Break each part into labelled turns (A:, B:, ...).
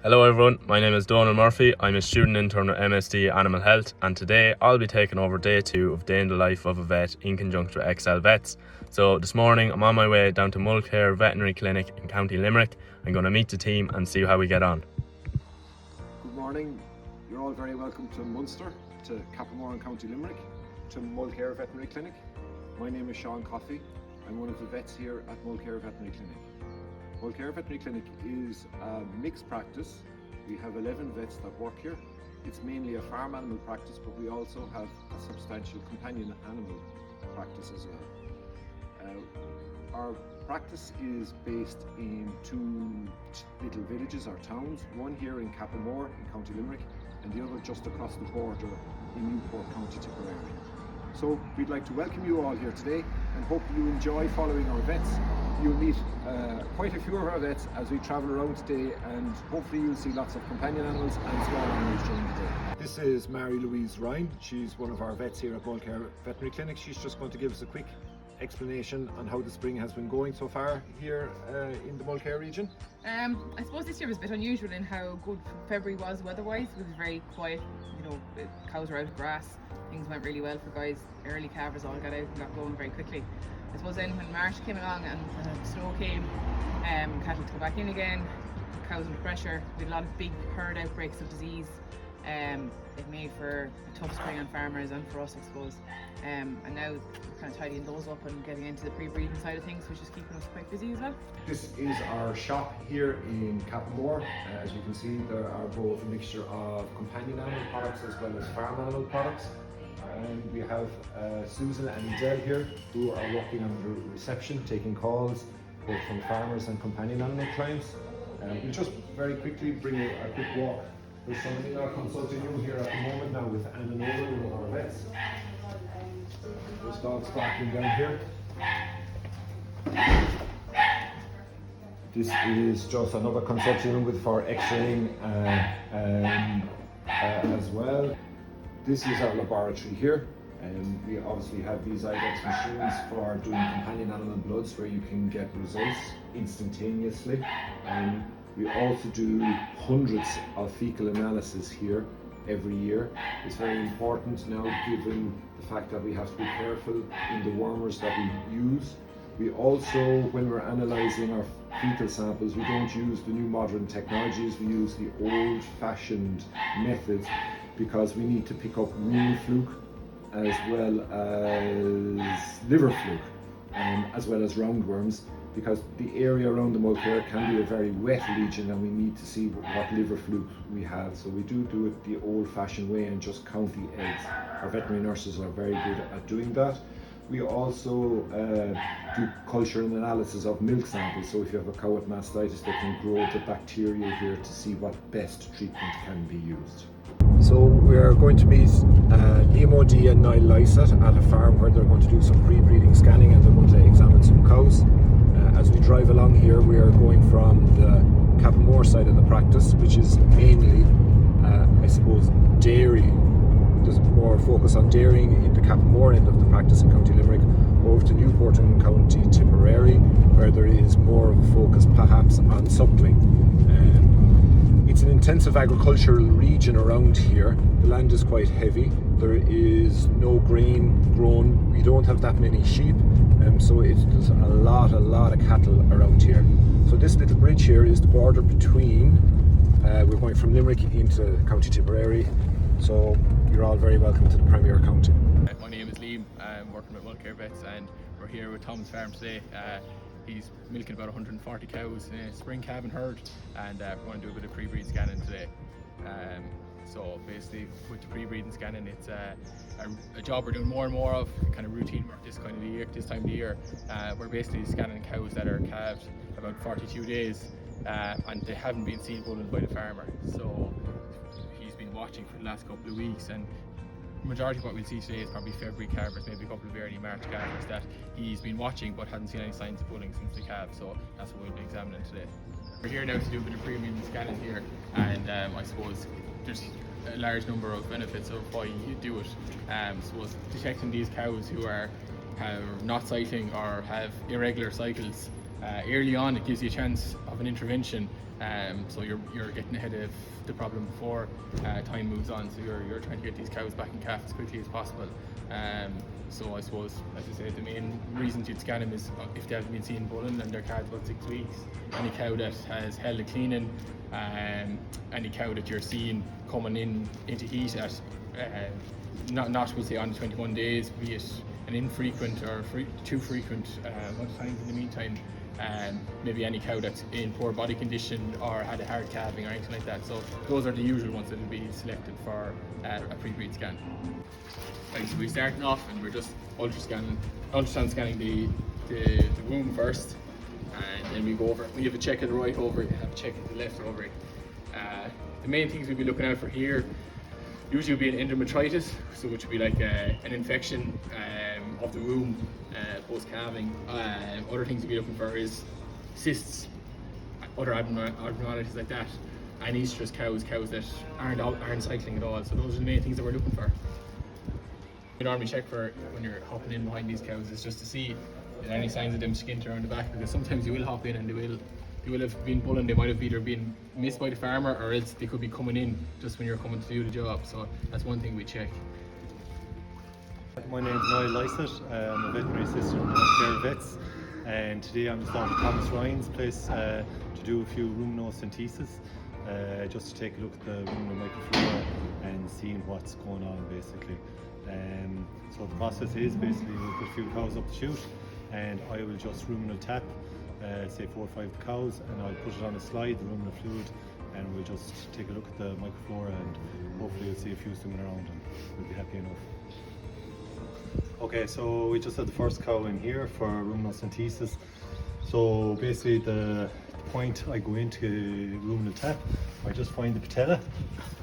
A: Hello everyone, my name is Donal Murphy. I'm a student intern at MSD Animal Health, and today I'll be taking over day 2 of Day in the Life of a Vet in conjunction with Excel Vets. So this morning I'm on my way down to Mulcair Veterinary Clinic in County Limerick. I'm going to meet the team and see how we get on.
B: Good morning, you're all very welcome to Munster, to Cappamore in County Limerick, to Mulcair Veterinary Clinic. My name is Sean Coffey. I'm one of the vets here at Mulcair Veterinary Clinic. Mulcair Veterinary Clinic is a mixed practice. We have 11 vets that work here. It's mainly a farm animal practice, but we also have a substantial companion animal practice as well. Our practice is based in 2 little villages or towns, one here in Cappamore in County Limerick and the other just across the border in Newport, County Tipperary. So we'd like to welcome you all here today and hope you enjoy following our vets. You'll meet quite a few of our vets as we travel around today, and hopefully you'll see lots of companion animals and small animals during the day. This is Mary Louise Ryan. She's one of our vets here at Mulcair Veterinary Clinic. She's just going to give us a quick explanation on how the spring has been going so far here in the Mulcair region.
C: I suppose this year was a bit unusual in how good February was weather-wise. It was very quiet, the cows were out of grass, things went really well for guys. Early calvers all got out and got going very quickly. I suppose then when March came along and the snow came, cattle to go back in again, cows under pressure, we had a lot of big herd outbreaks of disease. It made for a tough spring on farmers and for us, I suppose. And now we're kind of tidying those up and getting into the pre-breeding side of things, which is keeping us quite busy as well.
B: This is our shop here in Cappamore. As you can see, there are both a mixture of companion animal products as well as farm animal products. And we have Susan and Adele here who are working on the reception, taking calls both from farmers and companion animal clients. We'll just very quickly bring you a quick walk. There's somebody in our consulting room here at the moment now with Anna Nolan, one of our vets. There's dogs barking down here. This is just another consulting room with for x-raying as well. This is our laboratory here, and we obviously have these IDEX machines for doing companion animal bloods where you can get results instantaneously. We also do hundreds of fecal analysis here every year. It's very important now, given the fact that we have to be careful in the wormers that we use. We also, when we're analysing our fecal samples, we don't use the new modern technologies, we use the old-fashioned methods, because we need to pick up wound fluke as well as liver fluke, as well as roundworms, because the area around the Mulcair can be a very wet region and we need to see what liver fluke we have. So we do it the old-fashioned way and just count the eggs. Our veterinary nurses are very good at doing that. We also do culture and analysis of milk samples, so if you have a cow with mastitis, they can grow the bacteria here to see what best treatment can be used. So we're going to meet Liam O'Dea and Niall Lysett at a farm where they're going to do some pre-breeding scanning and they're going to examine some cows. As we drive along here, we are going from the Cappamore side of the practice, which is mainly, I suppose, dairy. There's more focus on dairying in the Cappamore end of the practice in County Limerick, over to Newport in County Tipperary, where there is more of a focus perhaps on suckling. It's an intensive agricultural region around here. The land is quite heavy. There is no grain grown. We don't have that many sheep, so there's a lot of cattle around here. So this little bridge here is the border between, we're going from Limerick into County Tipperary. So you're all very welcome to the Premier County.
D: My name is Liam. I'm working with Mulcair Vets and we're here with Tom's farm today. He's milking about 140 cows in a spring calving herd, and we're going to do a bit of pre-breed scanning today. So basically with the pre-breeding scanning, it's a job we're doing more and more of, kind of routine work this time of the year. We're basically scanning cows that are calved about 42 days and they haven't been seen bulling by the farmer. So he's been watching for the last couple of weeks, and the majority of what we'll see today is probably February calvers, maybe a couple of early March calvers that he's been watching but hadn't seen any signs of bulling since the calf, so that's what we'll be examining today. We're here now to do a bit of pre-breeding scanning here, and I suppose there's a large number of benefits of why you do it. Suppose detecting these cows who are not sighting or have irregular cycles Early on, it gives you a chance of an intervention, so you're getting ahead of the problem before time moves on. So you're trying to get these cows back in calf as quickly as possible. So I suppose, as I said, the main reason you'd scan them is if they haven't been seen bulling and they're calved about 6 weeks. Any cow that has held a cleaning, any cow that you're seeing coming into heat at not we'll say on 21 days, be it an infrequent or too frequent amount times in the meantime, maybe any cow that's in poor body condition or had a hard calving or anything like that. So those are the usual ones that will be selected for a pre-breed scan. Right, so we're starting off and we're just ultrasound scanning the womb first, and then we go over. We have a check at the right ovary, have a check at the left ovary. The main things we'll be looking out for here usually will be an endometritis, so which would be like an infection of the womb post calving. Other things we'll be looking for is cysts, other abnormalities like that, and estrus cows that aren't cycling at all. So those are the main things that we're looking for. We normally check for when you're hopping in behind these cows is just to see if there are any signs of them skint around the back, because sometimes you will hop in and they will have been bulling. They might have either been missed by the farmer or else they could be coming in just when you're coming to do the job. So that's one thing we check.
E: My name is Niall Lysett. I'm a veterinary assistant at Mulcair Vets, and today I'm just down at Thomas Ryan's place to do a few rumenocentesis, just to take a look at the ruminal microflora and seeing what's going on basically. So the process is basically we'll put a few cows up the chute and I will just ruminal tap, say 4 or 5 cows, and I'll put it on a slide, the ruminal fluid, and we'll just take a look at the microflora and hopefully we'll see a few swimming around and we'll be happy enough. Okay, so we just had the first cow in here for rumenocentesis. So basically the point I go into ruminal tap, I just find the patella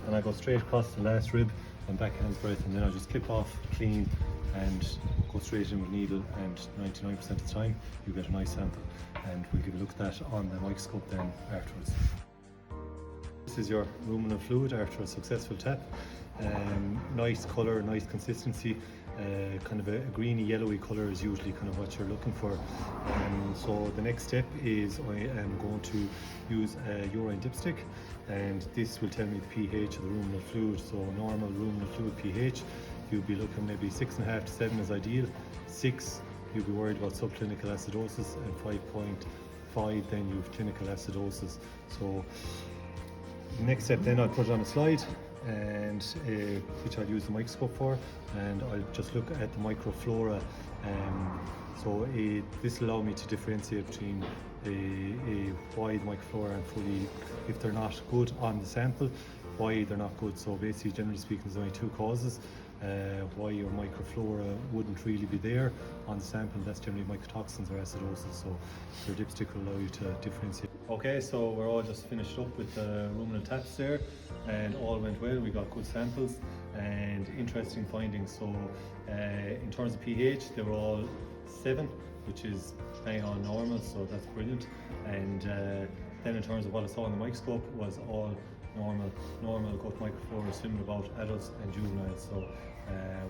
E: and I go straight across the last rib and backhand's breadth, and then I just clip off clean and go straight in with needle, and 99% of the time you get a nice sample, and we'll give a look at that on the microscope then afterwards. This is your ruminal fluid after a successful tap. Nice colour, nice consistency, kind of a greeny yellowy colour is usually kind of what you're looking for. So the next step is I am going to use a urine dipstick, and this will tell me the pH of the ruminal fluid. So normal ruminal fluid pH, you'll be looking maybe 6.5 to 7 is ideal. 6, you'll be worried about subclinical acidosis, and 5.5 then you've clinical acidosis. So the next step then I'll put it on a slide, and which I'll use the microscope for, and I'll just look at the microflora. So this will allow me to differentiate between a wide microflora and fully, if they're not good on the sample, why they're not good. So basically, generally speaking, there's only 2 causes why your microflora wouldn't really be there on the sample. That's generally mycotoxins or acidosis. So your dipstick will allow you to differentiate. Okay, so we're all just finished up with the ruminal taps there, and all went well. We got good samples and interesting findings. So in terms of pH, they were all 7, which is bang on normal, so that's brilliant. And then in terms of what I saw on the microscope was all normal gut microflora swimming about adults and juveniles. So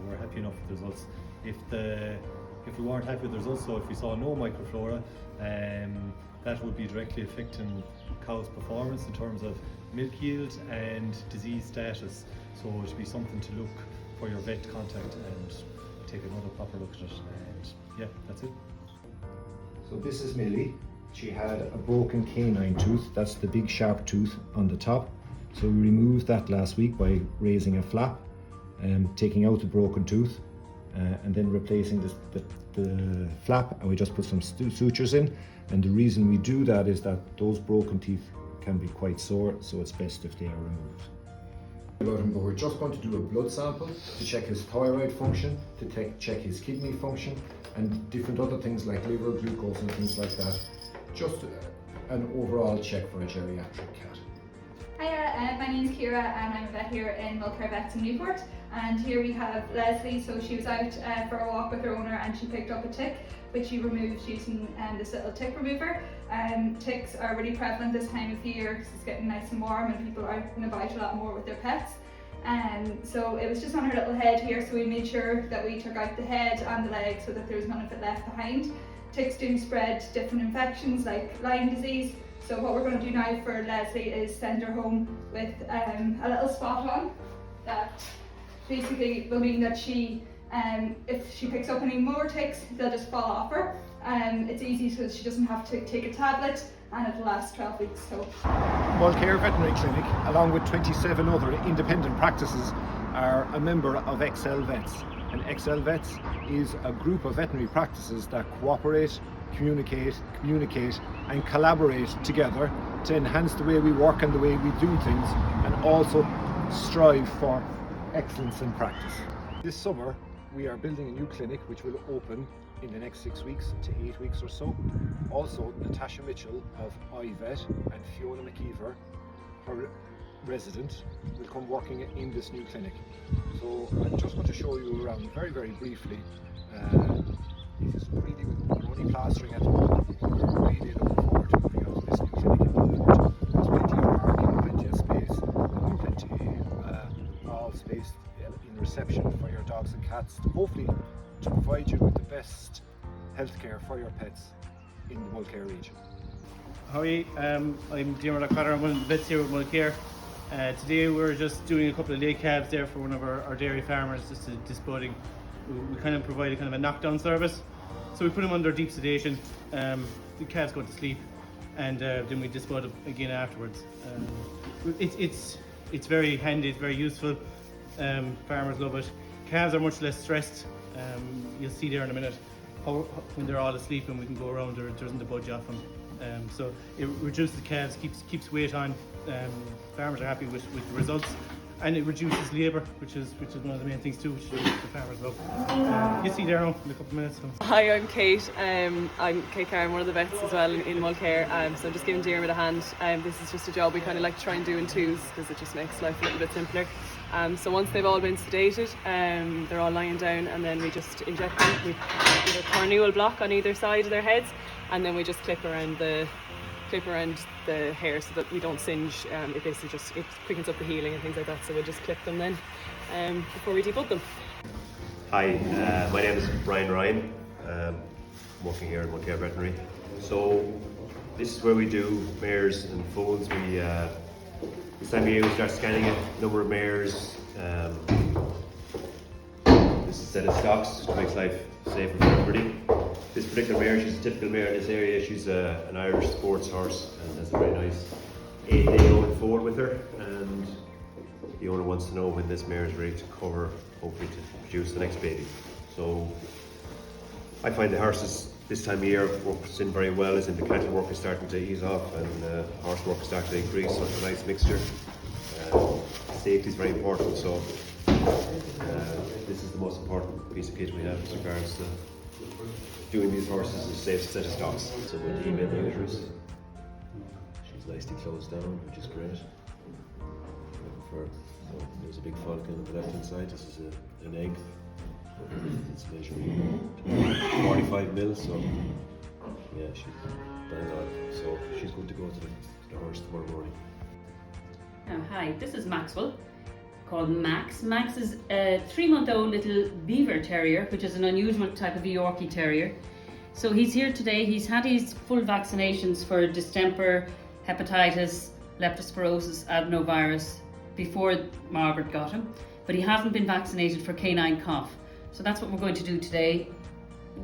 E: we're happy enough with the results. If we weren't happy with the results, so if we saw no microflora, that would be directly affecting cows' performance in terms of milk yield and disease status. So it would be something to look for your vet contact and take another proper look at it. And yeah, that's it.
B: So this is Millie. She had a broken canine tooth. That's the big sharp tooth on the top. So we removed that last week by raising a flap and taking out the broken tooth, and then replacing the flap, and we just put some sutures in. And the reason we do that is that those broken teeth can be quite sore, so it's best if they are removed. But we're just going to do a blood sample to check his thyroid function, to check his kidney function, and different other things like liver glucose and things like that. Just an overall check for a geriatric cat.
F: Hiya, my name's Kira and I'm a vet here in Mulcair Vets in Newport, and here we have Leslie. So she was out for a walk with her owner and she picked up a tick which she removed using this little tick remover. Ticks are really prevalent this time of the year because it's getting nice and warm and people are out and about a lot more with their pets. So it was just on her little head here, so we made sure that we took out the head and the leg so that there was none of it left behind. ticks do spread different infections like Lyme disease. So what we're going to do now for Leslie is send her home with a little spot on that basically will mean that she, if she picks up any more ticks, they'll just fall off her. It's easy because she doesn't have to take a tablet, and it'll last 12 weeks. So
B: Mulcair Veterinary Clinic, along with 27 other independent practices, are a member of XL Vets. And XL Vets is a group of veterinary practices that cooperate, communicate and collaborate together to enhance the way we work and the way we do things, and also strive for excellence in practice. This summer we are building a new clinic which will open in the next 6 weeks to 8 weeks or so. Also, Natasha Mitchell of iVet and Fiona McKeever, her resident, will come working in this new clinic. So I just want to show you around very, very briefly. It's really, we're only plastering at the moment. We're really looking forward to moving out to this new clinic in Mulcair. There's plenty of parking, plenty of space, and plenty of space in reception for your dogs and cats, hopefully to provide you with the best healthcare for your pets in the Mulcair region.
G: Hi, I'm Diarmuid O'Connor. I'm one of the vets here with Mulcair. Today we're just doing a couple of lay calves there for one of our dairy farmers, just disposing. We kind of provide a kind of a knockdown service. So we put them under deep sedation, the calves go to sleep, and then we dispose them again afterwards. It's very handy, it's very useful. Farmers love it. Calves are much less stressed. You'll see there in a minute how when they're all asleep and we can go around, there isn't a budge off them. So it reduces the calves, keeps weight on. Farmers are happy with the results, and it reduces labour, which is one of the main things too, which the farmers love. You'll see there now in a couple of minutes.
H: Hi, I'm Kate. I'm Kate Carr. I'm one of the vets as well in Mulcair. So I'm just giving Diarmuid a hand. This is just a job we kind of like to try and do in twos because it just makes life a little bit simpler. So once they've all been sedated, they're all lying down, and then we just inject them. We put a corneal block on either side of their heads, and then we just clip around the hair so that we don't singe. It basically just quickens up the healing and things like that. So we'll just clip them then before we debug them.
I: Hi, my name is Brian Ryan. I'm working here at Mulcair Veterinary. So this is where we do mares and foals. This time of year we start scanning a number of mares. This is a set of stocks, which makes life safer for everybody. This particular mare, she's a typical mare in this area. She's an Irish sports horse and has a very nice 8-day-old foal with her. And the owner wants to know when this mare is ready to cover, hopefully to produce the next baby. So I find the horses this time of year works in very well, as in the cattle work is starting to ease off and horse work is starting to increase, so it's a nice mixture. Safety is very important, so this is the most important piece of kit we have as regards to doing these horses a safe set of stocks. So with the email uterus, she's nicely closed down, which is great. So there's a big follicle on the left hand side. This is an egg. It's measuring 45 mil, so yeah, she's bang on. So she's going to go to the horse tomorrow morning.
J: Hi, this is Maxwell, called Max. Max is a 3-month-old little beaver terrier, which is an unusual type of Yorkie terrier. So he's here today. He's had his full vaccinations for distemper, hepatitis, leptospirosis, adenovirus before Margaret got him, but he hasn't been vaccinated for canine cough. So that's what we're going to do today.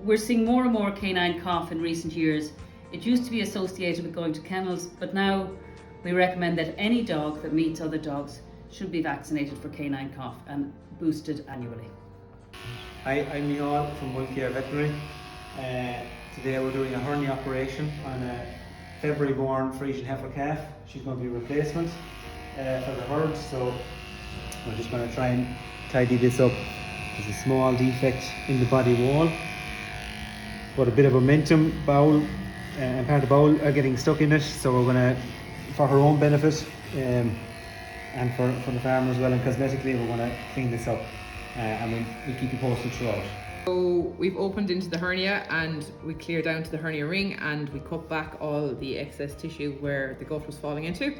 J: We're seeing more and more canine cough in recent years. It used to be associated with going to kennels, but now we recommend that any dog that meets other dogs should be vaccinated for canine cough and boosted annually.
K: Hi, I'm Michal from Mulcair Veterinary. Today we're doing a hernia operation on a February born Frisian heifer calf. She's going to be a replacement for the herd, so we're just going to try and tidy this up. There's a small defect in the body wall, but a bit of momentum bowel and part of the bowel are getting stuck in it, so we're going to, for her own benefit and for the farmer as well, and cosmetically we're going to clean this up and we'll keep you posted throughout.
C: So we've opened into the hernia and we clear down to the hernia ring and we cut back all the excess tissue where the gut was falling into,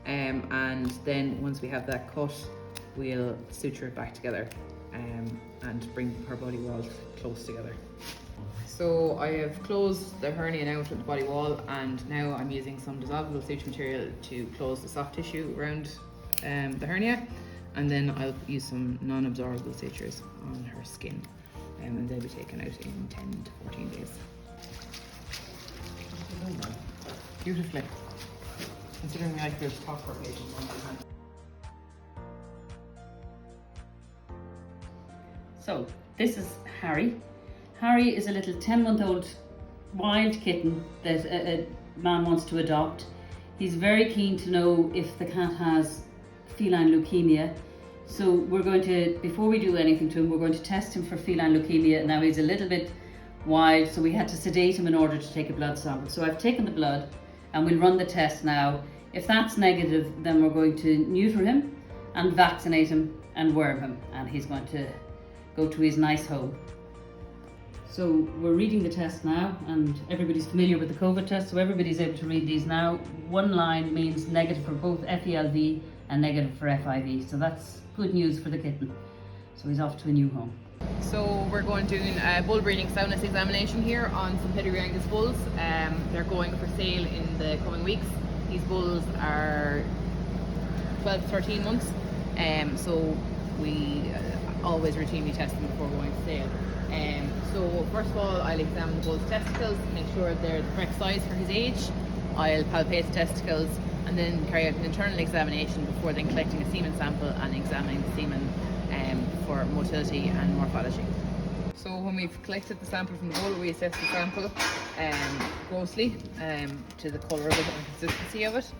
C: and then once we have that cut we'll suture it back together and bring her body walls close together. So I have closed the hernia now with the body wall, and now I'm using some dissolvable suture material to close the soft tissue around the hernia, and then I'll use some non-absorbable sutures on her skin, and they'll be taken out in 10 to 14 days. Beautifully. Considering I like the top part page on my hand.
J: So this is Harry. Harry is a little 10-month-old wild kitten that a man wants to adopt. He's very keen to know if the cat has feline leukemia. So we're going to, before we do anything to him, we're going to test him for feline leukemia. Now he's a little bit wild, so we had to sedate him in order to take a blood sample. So I've taken the blood and we'll run the test now. If that's negative, then we're going to neuter him and vaccinate him and worm him, and he's going to go to his nice home. So we're reading the test now, and everybody's familiar with the COVID test, so everybody's able to read these now. One line means negative for both FELV and negative for FIV, so that's good news for the kitten. So he's off to a new home.
C: So we're going to do a bull breeding soundness examination here on some pedigree Angus bulls. They're going for sale in the coming weeks. These bulls are 12 to 13 months, so we always routinely test them before going to sale. So first of all, I'll examine the bull's testicles, make sure they're the correct size for his age. I'll palpate the testicles and then carry out an internal examination before then collecting a semen sample and examining the semen for motility and morphology. So when we've collected the sample from the bull, we assess the sample grossly to the colour of it and consistency of it,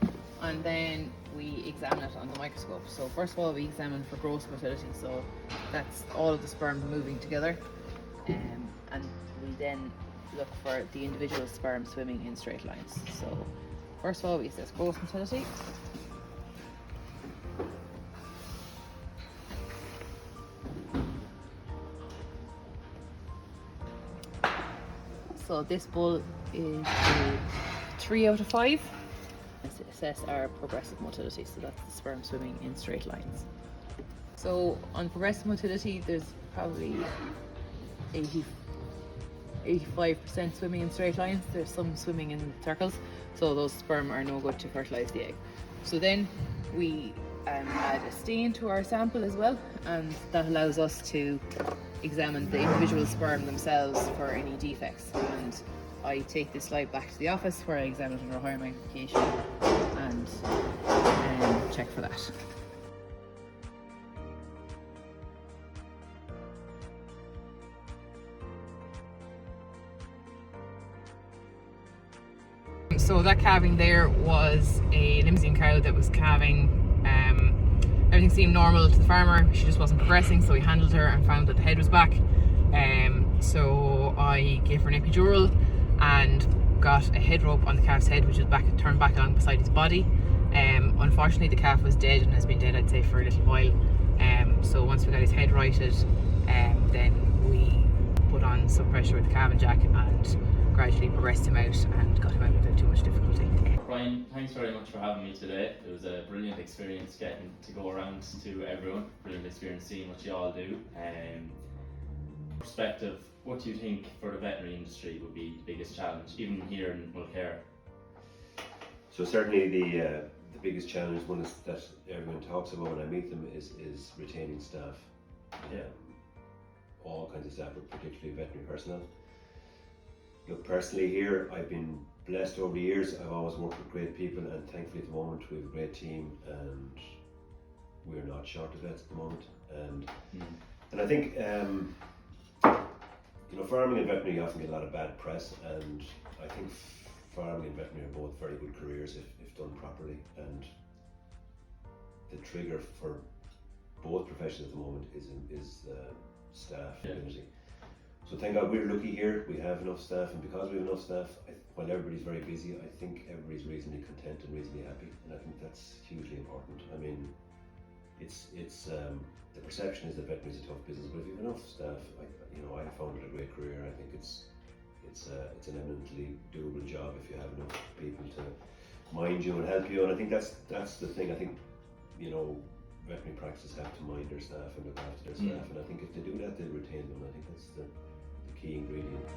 C: and then we examine it on the microscope. So first of all, we examine for gross motility, so that's all of the sperm moving together, and we then look for the individual sperm swimming in straight lines. So first of all, we assess gross motility. So this bull is a 3 out of 5. Let's assess our progressive motility, so that's the sperm swimming in straight lines. So on progressive motility, there's probably 85% swimming in straight lines. There's some swimming in circles, so those sperm are no good to fertilise the egg. So then we add a stain to our sample as well, and that allows us to examine the individual sperm themselves for any defects. And I take this slide back to the office where I examine it under higher magnification and check for that. So that calving there was a limousine cow that was calving. Everything seemed normal to the farmer. She just wasn't progressing, so we handled her and found that the head was back. So I gave her an epidural and got a head rope on the calf's head, which was turned back on beside his body. Unfortunately, the calf was dead and has been dead, I'd say, for a little while. So once we got his head righted, then we put on some pressure with the calving jack and gradually progressed him out and got him out without too much difficulty.
A: Brian, thanks very much for having me today. It was a brilliant experience getting to go around to everyone. Brilliant experience seeing what you all do. Perspective, what do you think for the veterinary industry would be the biggest challenge, even here in Mulcair?
I: So certainly the biggest challenge, one is that everyone talks about when I meet them, is retaining staff. All kinds of staff, but particularly veterinary personnel. Look, personally here, I've been blessed over the years. I've always worked with great people, and thankfully at the moment we have a great team, and we're not short of vets at the moment. And I think farming and veterinary often get a lot of bad press, and I think farming and veterinary are both very good careers if done properly. And the trigger for both professions at the moment is staff ability. So thank God we're lucky here, we have enough staff, and because we have enough staff, while everybody's very busy, I think everybody's reasonably content and reasonably happy, and I think that's hugely important. I mean, it's the perception is that veterinary is a tough business, but if you have enough staff, I found it a great career. I think it's an eminently doable job if you have enough people to mind you and help you, and I think that's the thing. I think veterinary practices have to mind their staff and look after their staff, and I think if they do that, they'll retain them. I think that's the key ingredient.